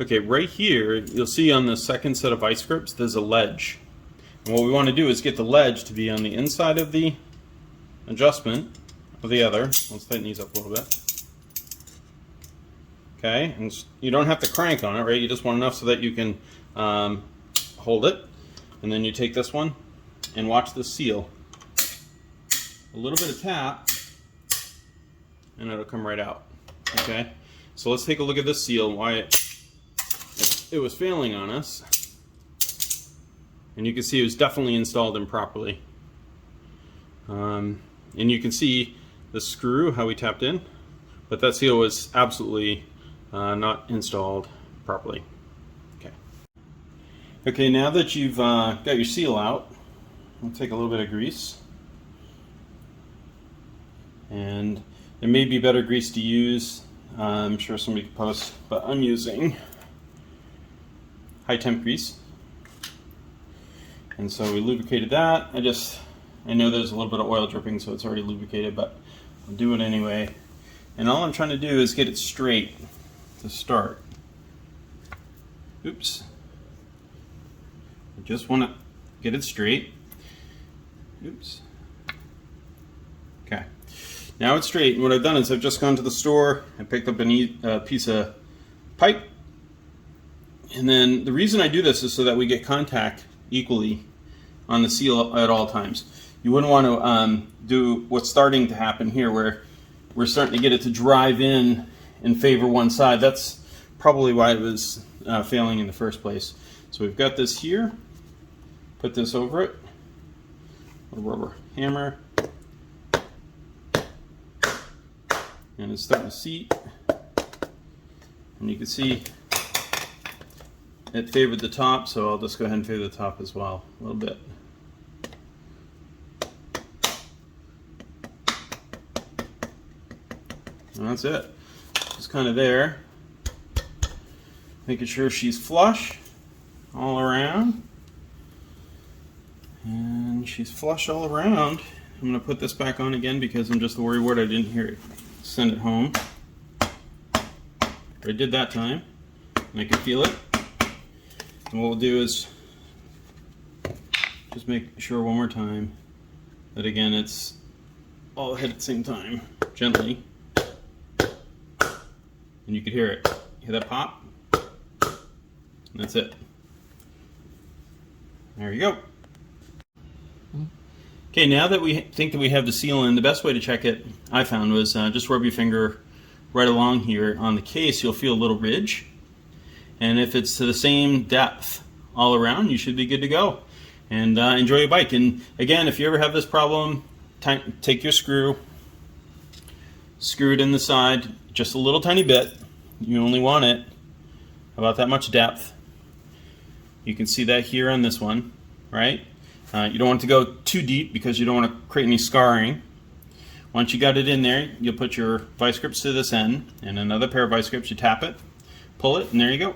Okay, right here, you'll see on the second set of vice grips, there's a ledge. And what we want to do is get the ledge to be on the inside of the adjustment of the other. Let's tighten these up a little bit. Okay, and you don't have to crank on it, right? You just want enough so that you can hold it. And then you take this one and watch the seal. A little bit of tap, and it'll come right out. Okay, so let's take a look at this seal and why it was failing on us. And you can see it was definitely installed improperly. And you can see the screw, how we tapped in, but that seal was absolutely not installed properly. Okay, now that you've got your seal out, we'll take a little bit of grease. And there may be better grease to use. I'm sure somebody could post, but I'm using high temp grease. And so we lubricated that. I know there's a little bit of oil dripping, so it's already lubricated, but I'll do it anyway. And all I'm trying to do is get it straight to start. Oops. I just want to get it straight. Oops. Okay. Now it's straight, and what I've done is I've just gone to the store, I picked up a piece of pipe, and then the reason I do this is so that we get contact equally on the seal at all times. You wouldn't want to do what's starting to happen here, where we're starting to get it to drive in favor one side. That's probably why it was failing in the first place. So we've got this here, put this over it, a rubber hammer, and it's starting to seat, and you can see it favored the top, so I'll just go ahead and favor the top as well a little bit. And that's it. Just kind of there, making sure she's flush all around, and she's flush all around. I'm going to put this back on again because I'm just worried what I didn't hear it send it home. I did that time, and I can feel it. And what we'll do is just make sure one more time that again it's all hit at the same time, gently. And you can hear it. Hear that pop? And that's it. There you go. Okay, now that we think that we have the seal in, the best way to check it, I found, was just rub your finger right along here on the case. You'll feel a little ridge. And if it's to the same depth all around, you should be good to go. And enjoy your bike. And again, if you ever have this problem, take your screw, screw it in the side just a little tiny bit. You only want it about that much depth. You can see that here on this one, right? You don't want it to go too deep because you don't want to create any scarring. Once you got it in there, you'll put your vice grips to this end and another pair of vice grips. You tap it, pull it, and there you go.